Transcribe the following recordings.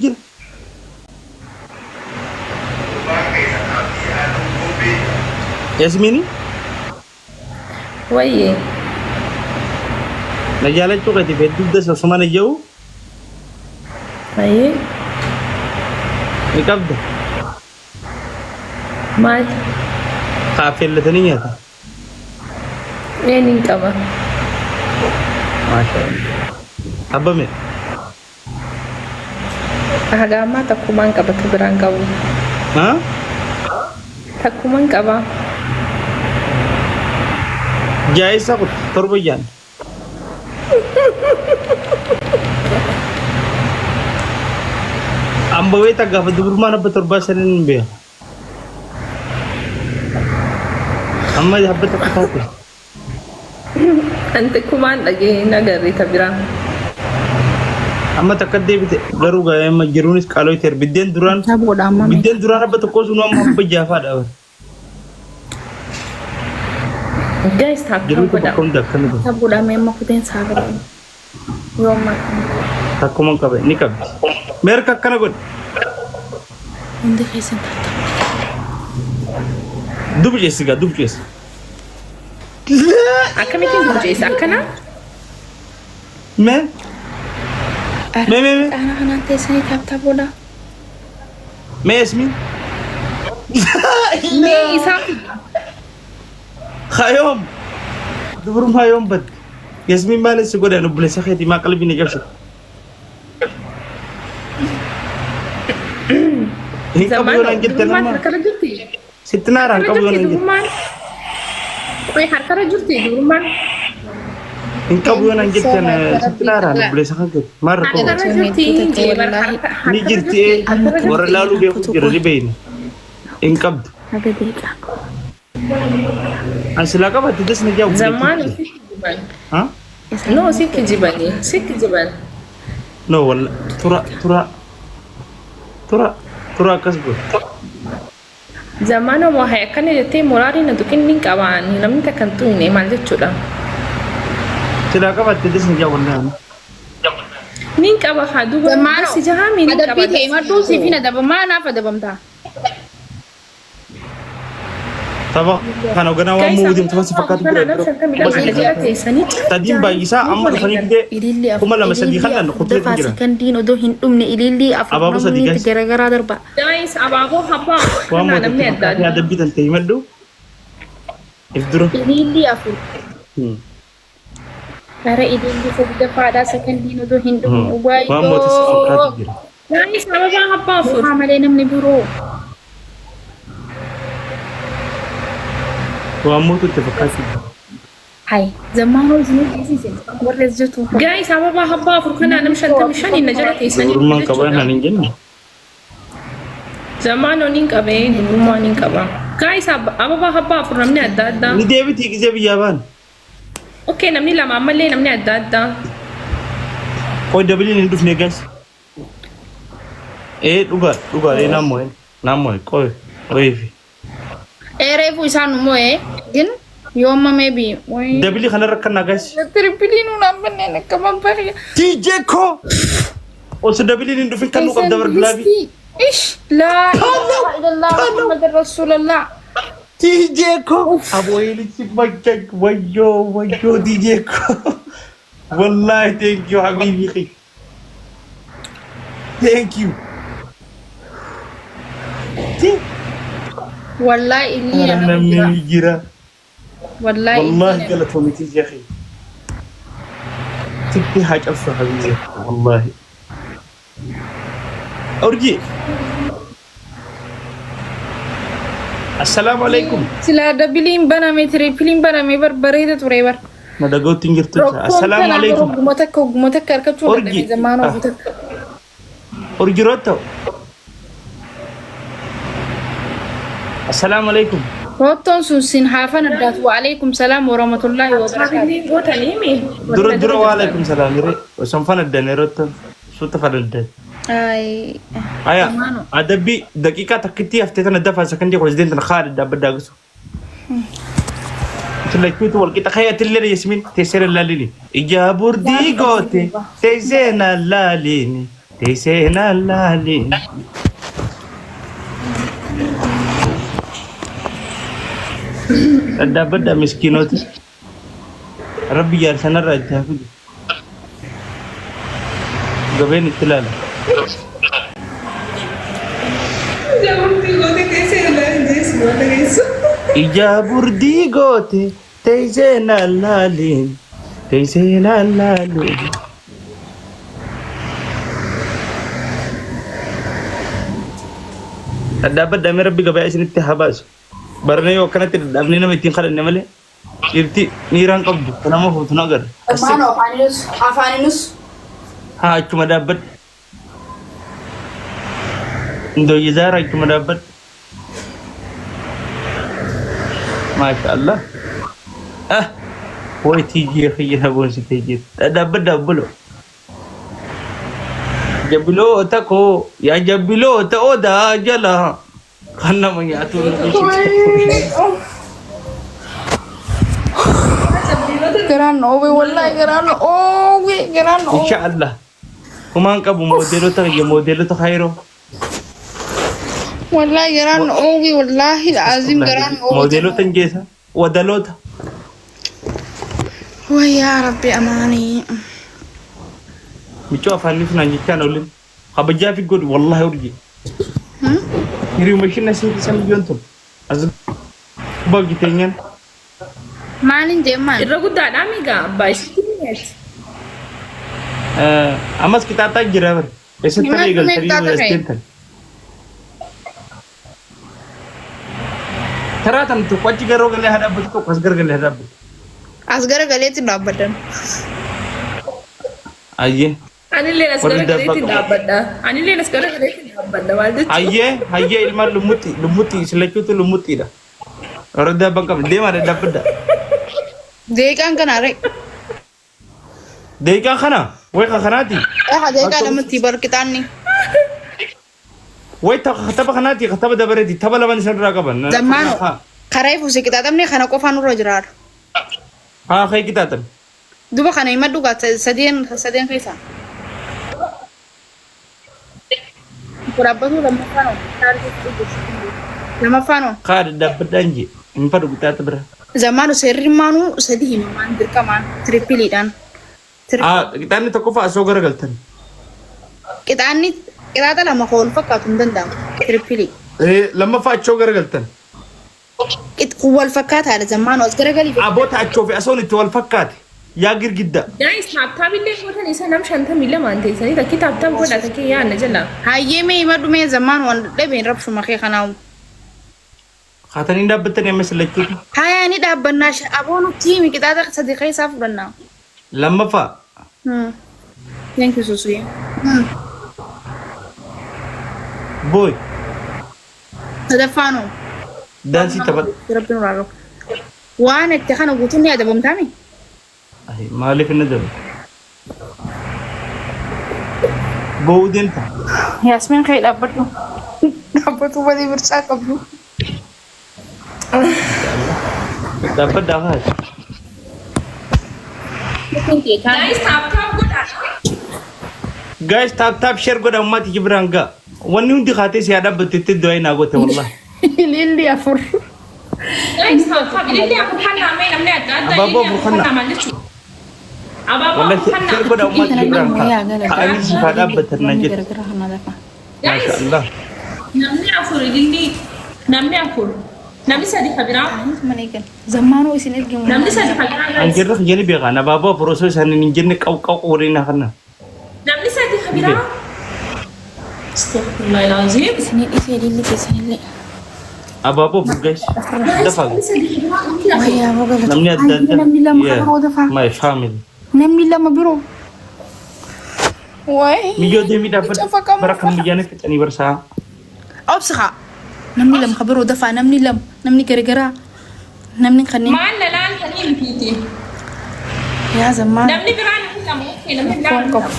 جل ياسميني وي نجالة توقتي في الدب ده سمان الجو اي يكبد مال خافي اللي ثانية يعني كما ما شاء الله أبا من agama takuman ka ba keberang kau ها takuman ka ba جايز أقول تربيان أم بوي تجا فدبر ما نبى تربى سنين بيا أما يحب تكتاكل ante kuman lagi nagari tabirang أما تكدي بيت غروجا أما جرونيس قالوا يتر بدين دران Saboda amma me بدين دران نبى تقول سنو أم بجافا دابر guys tak جروني tahu dah تبكون دكان ده saboda me makutin sabar. Yo makan. تكومن كبه نيكب ميركا كنا قول Inde kaisan tata. دوب جيسيكا دوب جيس akan itu bujis akan ما Me. Anak-anak tesani tap boda. ما ياسمين ni isam خايوم دبر ما يوم بد ياسمين ما لسه قول أنا بلس أخيتي ما قلبي نجاشة هي zaman كابيونا جدا rumah لما harkara jurti ستنا ران harkara كابيونا jurti جدا rumah kue harkara jurti rumah هي كابيونا جدا ستنا ران بلس أخيتي مرة كم harkara jurti jebar نيجرتي ورا لالو بيكو جرالي بين إن كبد Ada deka. أنسلا كبد تدس نجاو zaman ها no sih kejibani sih kejiban نو والله ترى كسبه zaman mo hay kan jete morari na dukin ning kawan ni namin takantu ini malje chuda سلا كبد تدس نجاو والله ning kawa hadu ba Zamano. si jahami ning Ada kawa pite madu si fina da bamana fa da bamta. طبعا كانوا قناة مودين تفسي فقط تدين بايسا أما خليك دي Ililli af. كم لما سدي خلنا نقطة Da تجرا fasikan din odo hindum ne ililli af. Apa sadi, guys? Gara-gara darba. guys abago hapa وما na namni تفكر adda هذا بيتن تيمدو يفدرو Ililli af. Para ililli sa da fada sakan din odo hindum ubayo. وما تفكر تجرا guys ababa hapa fur Famale namni buro. وما تفكر تجرا Hai, zamano zini disi sen. Warres jutu. guys ababa hapa fur kana namshan tamshani najarat isani ورمان كمان هنجن zamano ning kabe rumah ning kaba guys ababa hapa fur namni adda ندي بيتي كذا بيابان okay namni lama amalle namni adda كوي دبلين ندوف نيجاس إيه دوغا إيه ناموين كوي ويفي Erefu isanu mo din yoma maybe. Wai. دبلي خلنا ركنا جاس Terpilih nambah nenek kemampuan. تيجيكو وس دبلين ندوف كانوا قد دبر بلابي Ish, la ilaha illallah Muhammad Rasulullah. تيجيكو أبو إلي تبجك ويو تيجيكو والله thank you حبيبي خي thank you Wallahi ini ya أنا من جيرا Wallahi والله قالت ومي تيجي أخي تبي حاجة أفضل حبيبي والله أرجي السلام عليكم sila ada film bana me film bana me bar barida turebar. ندقو تنجر تجا السلام عليكم Gumatak karkacu Orgi. da zamano Ah. gutak. أرجي روتو السلام عليكم Roton sun hafan adat wa alaikum salam wa rahmatullahi wa barakatuh. Sabi ko tanimi. درو وعليكم السلام يري وسنفن الدنيا روتو شو تفعل الدنيا Ay. أيا Mano. أدبي دقيقة تكتي أفتتنا الدفع سكندي وزدين تنخالد دب داقسو تلاقيتو والكي تخيل اللي ياسمين تسير اللاليني إجابور دي قوتي تيزينا اللاليني teessee laali. Dhadhaabadhaa miskiinoota. Rabbi jaarsanarraa itti haa fidu. Gabeen itti ilaala. Ija burdii goote teessee laaliin. Teessee laaliin. Dhadhaabadhaa mee Rabbi gabaa isinitti haa baasu. Barnee yoo akkanatti dadhabnee nama ittiin kadhanne malee dhirti miiraan qabdu kanama fuutu na agarra. Maano afaaninus. Haa achuma dhaabbadhu. Indooyye zaara achuma dhaabbadhu. Maasha Allah. Wayitii jiya fayyada boonsitee jirti. Dhadhaabadhaa buloo. Jabbiloota koo yaa jabbiloota odaa jala kan nama nyaatu Garaan oowwee wallahi garaan oowwee garaan oowwee. Inshaallah. Kumaan qabu moodeelota yaa moodeelota kaayiroo. Wallahi garaan oowwee wallahi azim garaan oowwee. Moodeelota injeesa wadaloota. Wayyaa Rabbi amaanii. Michoo afaan nifnaan jechaan olin kabajaa fi godhu wallahi urji. Hiriyu mashina sirri san biyyoon tun. As bagi teenyan. Maalin deemaan? Irra guddaadhaa migaa abbaa isheetti. Ammas qixaaxaa jira bar. Eessatti ta'e galtanii eessentan. Karaa tan tokko achi garoo galee haa dhaabbatu tokko as garagalee haa dhaabbatu. As garagaleetti dhaabbadan. Ayyee. Anillee as garagaleetti dhaabbadha. Anillee as garagaleetti dhaabbadha maal jechuudha. Hayyee ilmaan lummutti isilachuutu lummuttiidha. Warra daabban qabne deemaa dhaabbadha. Deeqaan kana ree. Deeqaan kana wayi kanaati. Deeqaa lamatti barkitaanni. Wayi tapha kanaati tapha dabareeti tapha lamaan isaan irraa qaban. Zammaanu karaa ifu siqixaatamne kana qofaan irra jiraadha. Haa kee qixaatan. Duba kana hima dhugaa sadeen keessaa. Kuraabbatu lamaffaanoo. Kaa dhaabbadhaan jee hin fadhu qixaata bira. Zammaanu seerrimaanuu sadii himamaan dirqamaan tirippiliidhaan. Qixaanni tokko fa'a asoo garagaltan. Qixaata lama koo wal fakkaatu hin danda'amu tirippilii. Lammaffaa achoo garagaltan. Wal fakkaataadha zammaanu as garagalii. Aboota achoo fi asoon itti wal fakkaate yaa girgidda. Guys, taaptaabillee gootan isa nam 52 teessanii takki taaptaan godha takkee yaadna jala. Hayyee mee hima dhumee zammaanu waan dhabeen rabshuma kee kanaawu. Haatanii dhaabbattanii amma silachuuti. Hayaa ni dhaabbannaa aboonu tiimi qixaata sadii keessaa fudhannaa. Lammaffaa. Thank you Susuye. Boy. Sadaffaanoo. Daansii taphadha. Rabbiin uraaroo. Waan itti kana guutuun ni adabamtaami? Maaliif inni adabu? Boo'uu deemta. Yaasmiin ka'ee dhaabbadhu. Dhaabbatu walii bircaa qabdu. Dhaabbadhaa kaati. Guys, taaptaap godha. Guys, taap share godha ummati Jibraan gaa. Wanni hundi kaatee si haa dhaabbattu itti du'aa hin goote wallahi. Ililli afur. Guys, taaptaap ilillee afur kannaa mee namni adda addaa Abaaboo ilillee afur kannaa. kannaa maal jechuudha. Abaaboo Wallahi afur share kannaa. godha ummati Jibraan kaa. Kaa'anii si haa dhaabbatan na jedhu. Guys, Masha Allah. namni afur ilillee namni afur. Namni sadi kabiraa. Zammaanuu isin ergimu. Namni sadi kabiraa An guys. jirra jeni beekan abaaboo afur osoo isaanii hin jenne qaw waliin hafana. Namni sadi kabiraa. Astaghfirullahalazim. Isin dhifee lilli keessanillee. Abaaboo afur guys. Dafa. Namni sadi kabiraa. Wayyaa boga gata. Namni adda adda. Namni lama kabiroo dafaa. My family. Namni lama biroo. Wayi. Miyyoo deemii dhaabbata. Bara kan biyyaanii fixanii barsaa. Obsiqa. Namni lama kabiroo dafaa namni lama namni garagaraa namni kanneen. Maal lalaan kanii mitiiti. Yaa zammaan. Namni biraa namni lama okay namni biraa namni lama.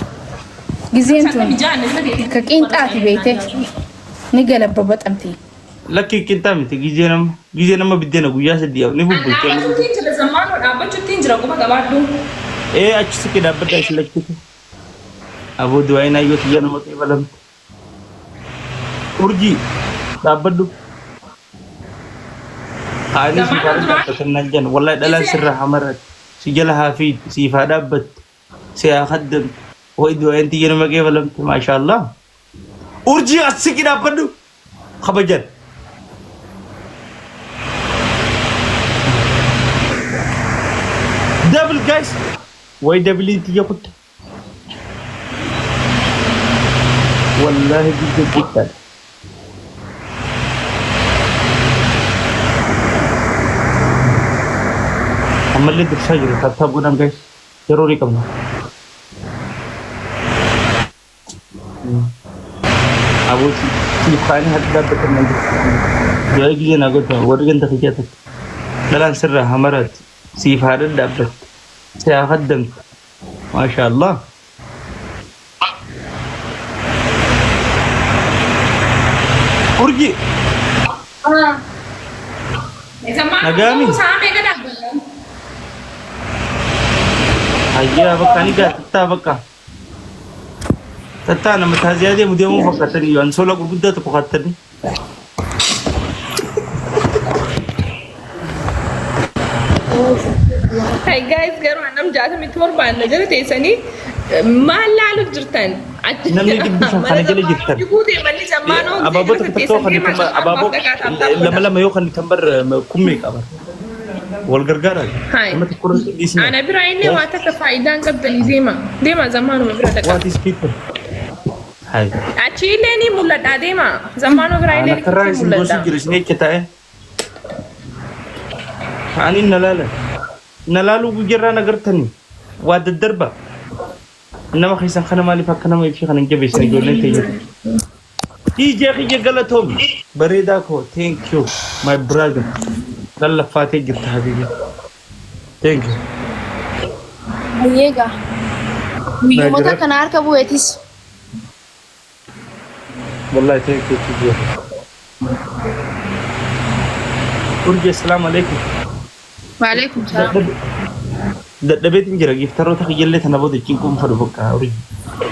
Gizeen Santa tun bijaan namni ka qinxaati beekte ni galabbabaxamti. Lakkii qinxaa miti gizee nama biddeena guyyaa sadii ni bubbulte. Dhaabbachuutiin jira zammaanoo dhaabbachuutiin jira quba gabaadhu. Achi siqee dhaabbadhaa isin lachuuti. Aboo du'aayin ayyoo xiyya nama qeebalamte. Urjii dhaabbadhu. Haadhi si faana dhaabbatan naan jedhan wallahi dhalaan sirraa hamarratti si jala haafiid siif haa dhaabbatte si haa kaddamte wayi du'aayin xiyya nama qeebalamte maashaallah. Urjii as siqi dhaabbadhu kabajan. Double guys. Why double intiya kutta? Wallahi jiddu kutta. Amalli dursa jiru katta bunan guys. Yeroo qabna. Abu si khani hadda bekan nan. Yaay giye na gota wargan ta kiyata. Dalan sirra hamarat si faadad dabbat. سأقدم ما شاء الله. أرجي نجامي هيا بكا نيجا تتا بكا تتا أنا متهزيادي مديمو فكرتني يوان سولا قبضة تفكرتني Hi guys, garuu anam jaatami torbaan na jala teessanii maal laaluuf jirtan? Namni dubbisaan kana jala jirtan. Jiguutee manni zammaanoo abaaboo tokko kan tambar abaaboo lama yoo kan tambar kummee qaba. Wal gargaara. Nama tokko dhiisna. Ana bira inni waa takka faayidaan qabdanii deema zammaanuma bira takka. What is people? Hai. Achi illee ni mul'ata deema zammaanoo bira illee ni mul'ata. Karraa isin jiru isin eecha taa'e. Ani nalaalu gujirraa nagartanii waa daddarba nama keessan kana maaliif akka nama ibsi kana jabeessan ijoolleen ta'e ijee kiyya galatoomi bareedaa koo thank you my brother lallaffaatee jirta habibi thank you Ayyeega biyyoota kana harka bu'eetis wallahi thank you tijee urjii assalaamu alaikum. Waalaikum salaam. Dadhabeetiin jira giftaroota kiyyallee tana booda cinquun fadhu bakka horii.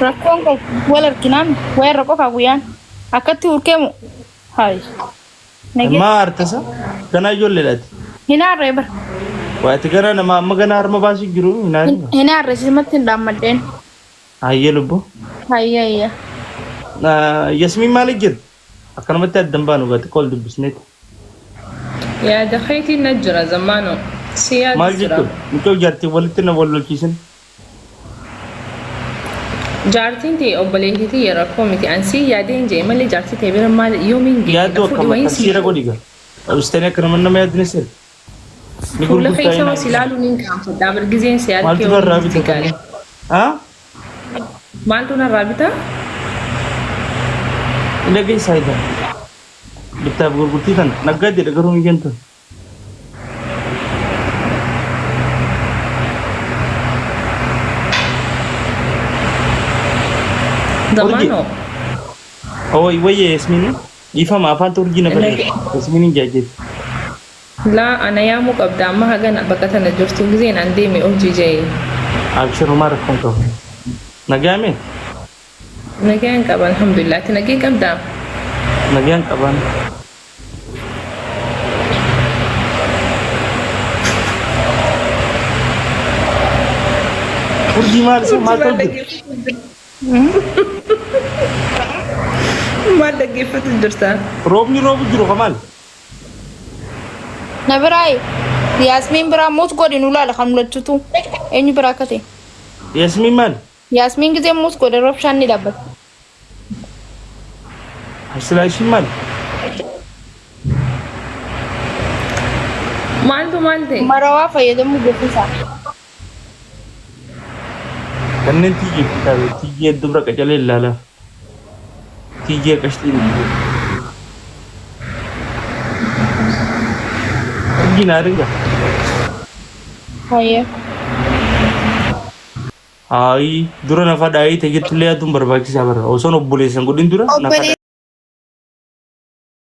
Rakkoon koo wal arginaan wayirra qofa guyyaan akkatti urkeemu hayi. Maa artasa ganaa ijoolleedhaati. Hinaarree bara. Waati ganaa nama amma ganaa harma baasii jiru hinaarree. Hinaarree simatti hin dhaammaddeen. Hayyee lubbo. Hayyee. Yasmiin maaliif jirti? Akkanumatti addan baanu gaati qool dubbisneeti. يا دخيتي نجرة زمانه سيادة ما جيتوا انتوا جارتي ولتنا ولا كيسن جارتين تي أو بليه تي يراكم تي أنسي يادين جاي مالي جارتي تي بيرم مال يومين جاي يا دو كم تفسير قوليها استنى كرمنا ما يدري سر كل خيسة وسلالو نينكام فدابر جزين سيادة ما تبغى رابطة ها ما تنا رابطة إلا جاي سايدا Kita berkuti kan, naga di dekat rumah kita. Zamano. Oh, ibu Yasmin, Ifa apa tuh gina pada Yasmin jajit. La, anaya mu kabda mahagan abakata na jurtu gizin ande me OGJ. Abshir Umar konto. Nagame? Nagyan kaban, alhamdulillah. Tinagi kabda. Nagyan kaban. Urji mal se matal. Mada gifat dursa. Rob jiru kamal. Nabirai Yasmin bira mut godin ulala khamlatutu enyu barakate. Yasmin mal. Yasmin gize mut godin rob shanni dabbat. Asla mal. Malte. Marawa fayyadamu gofisa. Kanneen tiijee kitaaba tiijee dubra qacalee ilaala tiijee qashtiin argina arga Hayya. Hai dura nafa daa'ii ta'ee tullee aduun barbaachisaa bara osoo obboleessan godhin dura nafa